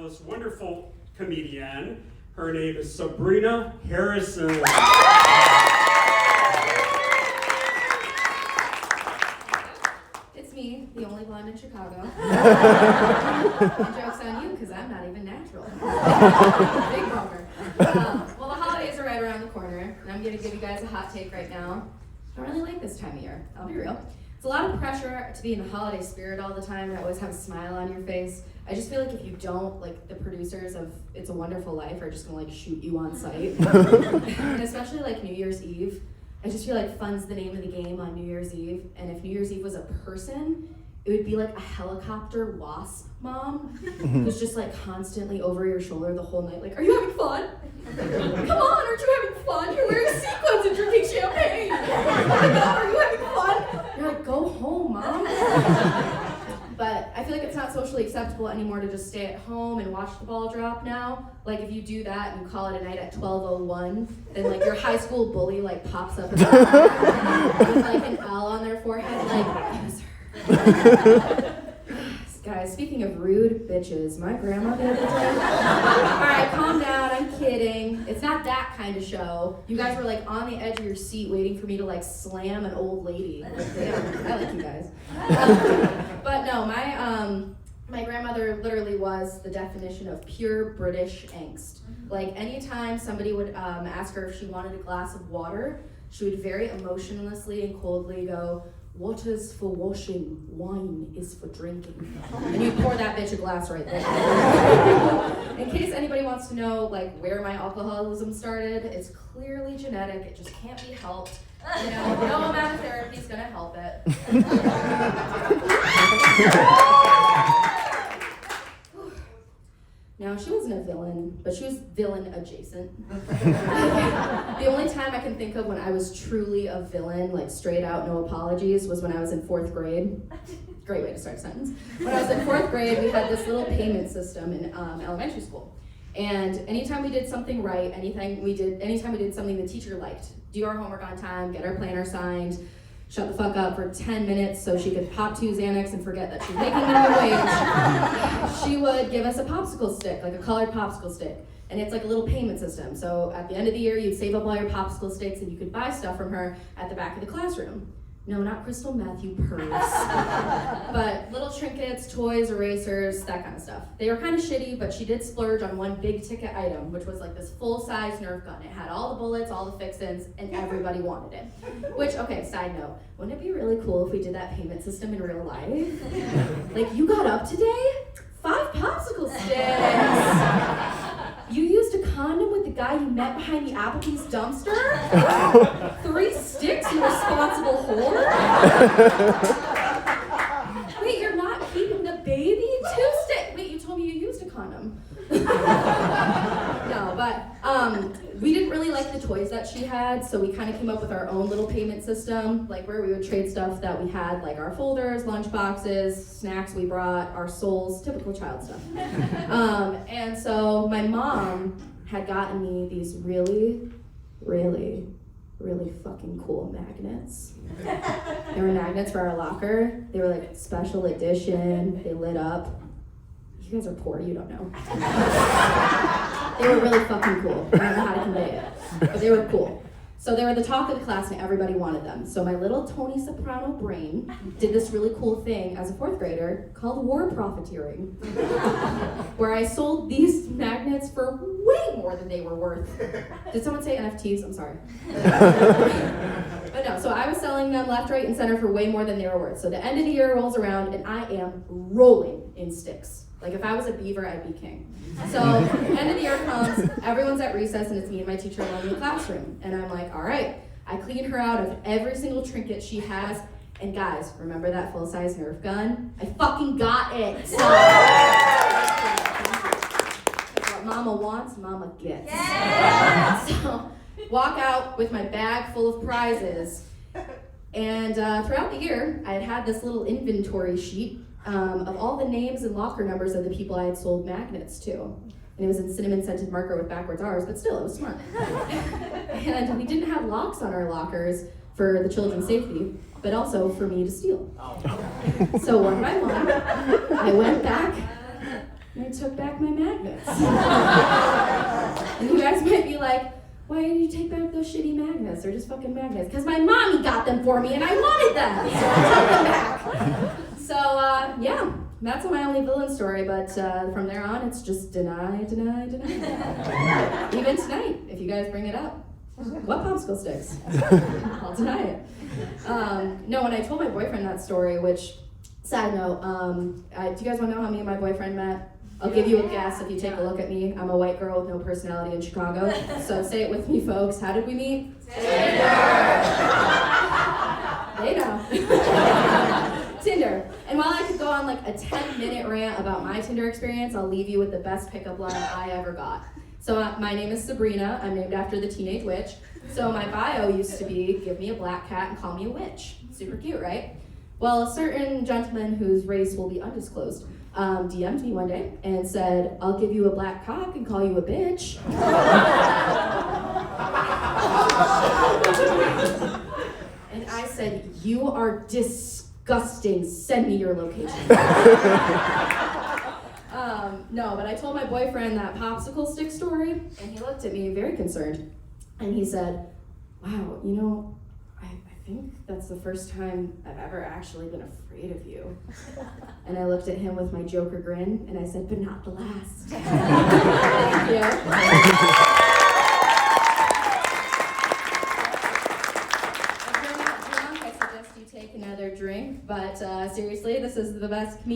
this wonderful comedian. Her name is Sabrina Harrison. It's me, the only blonde in Chicago. And joke's on you, because I'm not even natural. Big bummer. Well, the holidays are right around the corner, and I'm going to give you guys a hot take right now. I don't really like this time of year. I'll be real. It's a lot of pressure to be in the holiday spirit all the time and always have a smile on your face. I just feel like if you don't, like the producers of It's a Wonderful Life are just gonna like shoot you on sight. And especially like New Year's Eve. I just feel like fun's the name of the game on New Year's Eve. And if New Year's Eve was a person, it would be like a helicopter wasp mom who's just like constantly over your shoulder the whole night. Like, are you having fun? Come on, aren't you having fun? You're wearing sequins and drinking champagne. Oh my God, are you having fun? You're like, go home, mom. But I feel like it's not socially acceptable anymore to just stay at home and watch the ball drop now. Like if you do that and you call it a night at 12:01, then like your high school bully like pops up with like an L on their forehead, like, yes, sir. Guys, speaking of rude bitches, my grandma the other day. Alright, calm down, I'm kidding. It's not that kind of show. You guys were like on the edge of your seat waiting for me to like slam an old lady. Like, damn, I like you guys. But no, my grandmother literally was the definition of pure British angst. Like anytime somebody would ask her if she wanted a glass of water, she would very emotionlessly and coldly go, "Water's for washing, wine is for drinking." And you pour that bitch a glass right there. In case anybody wants to know like where my alcoholism started, it's clearly genetic, it just can't be helped. You know, no amount of therapy is gonna help it. Now, she wasn't a villain, but she was villain adjacent. The only time I can think of when I was truly a villain, like straight out, no apologies, was when I was in 4th grade. Great way to start a sentence. When I was in 4th grade, we had this little payment system in elementary school. And anytime we did something right, anytime we did something the teacher liked, do our homework on time, get our planner signed, shut the fuck up for 10 minutes so she could pop 2 Xanax and forget that she's making minimum wage, she would give us a popsicle stick, like a colored popsicle stick. And it's like a little payment system. So at the end of the year, you'd save up all your popsicle sticks and you could buy stuff from her at the back of the classroom. No, not crystal meth, you pervs. But little trinkets, toys, erasers, that kind of stuff. They were kind of shitty, but she did splurge on one big ticket item, which was like this full-size Nerf gun. It had all the bullets, all the fix-ins, and everybody wanted it. Which, okay, side note, wouldn't it be really cool if we did that payment system in real life? Like, you got up today? 5 popsicle sticks! You used a condom with the guy you met behind the Applebee's dumpster? 3 sticks, you responsible whore? Wait, you're not keeping the baby? 2 sticks. Wait, you told me you used a condom. No, but we didn't really like the toys that she had, so we kind of came up with our own little payment system, like where we would trade stuff that we had, like our folders, lunch boxes, snacks we brought, our souls, typical child stuff. And so my mom had gotten me these really, really, really fucking cool magnets. They were magnets for our locker. They were like special edition. They lit up. You guys are poor, you don't know. They were really fucking cool. I don't know how to convey it, but they were cool. So they were the talk of the class and everybody wanted them. So my little Tony Soprano brain did this really cool thing as a 4th grader called war profiteering, where I sold these magnets for way more than they were worth. Did someone say NFTs? I'm sorry. But no, so I was selling them left, right, and center for way more than they were worth. So the end of the year rolls around and I am rolling in sticks. Like if I was a beaver, I'd be king. So end of the year comes, everyone's at recess and it's me and my teacher alone in the classroom. And I'm like, all right, I clean her out of every single trinket she has. And guys, remember that full-size Nerf gun? I fucking got it. What mama wants, mama gets. Yeah. So walk out with my bag full of prizes. And throughout the year, I had this little inventory sheet of all the names and locker numbers of the people I had sold magnets to. And it was in cinnamon-scented marker with backwards R's, but still, it was smart. And we didn't have locks on our lockers for the children's safety, but also for me to steal. So one by one, I went back and I took back my magnets. And you guys might be like, why did you take back those shitty magnets? They're just fucking magnets. Because my mommy got them for me and I wanted them, so I took them back. So, yeah, that's my only villain story, but from there on, it's just deny. Even tonight, if you guys bring it up. What popsicle sticks? I'll deny it. No, when I told my boyfriend that story, which, side note, do you guys want to know how me and my boyfriend met? I'll give you a guess if you take a look at me. I'm a white girl with no personality in Chicago. So say it with me, folks. How did we meet? Tinder! They know. Tinder. And while I could go on like a 10-minute rant about my Tinder experience, I'll leave you with the best pickup line I ever got. So my name is Sabrina. I'm named after the teenage witch. So my bio used to be, give me a black cat and call me a witch. Super cute, right? Well, a certain gentleman whose race will be undisclosed DM'd me one day and said, I'll give you a black cock and call you a bitch. And I said, you are disgusting. Send me your location. No, but I told my boyfriend that popsicle stick story, and he looked at me very concerned. And he said, wow, you know, I think that's the first time I've ever actually been afraid of you. And I looked at him with my Joker grin, and I said, but not the last. Thank you. If you're not drunk, I suggest you take another drink, but seriously, this is the best comedian.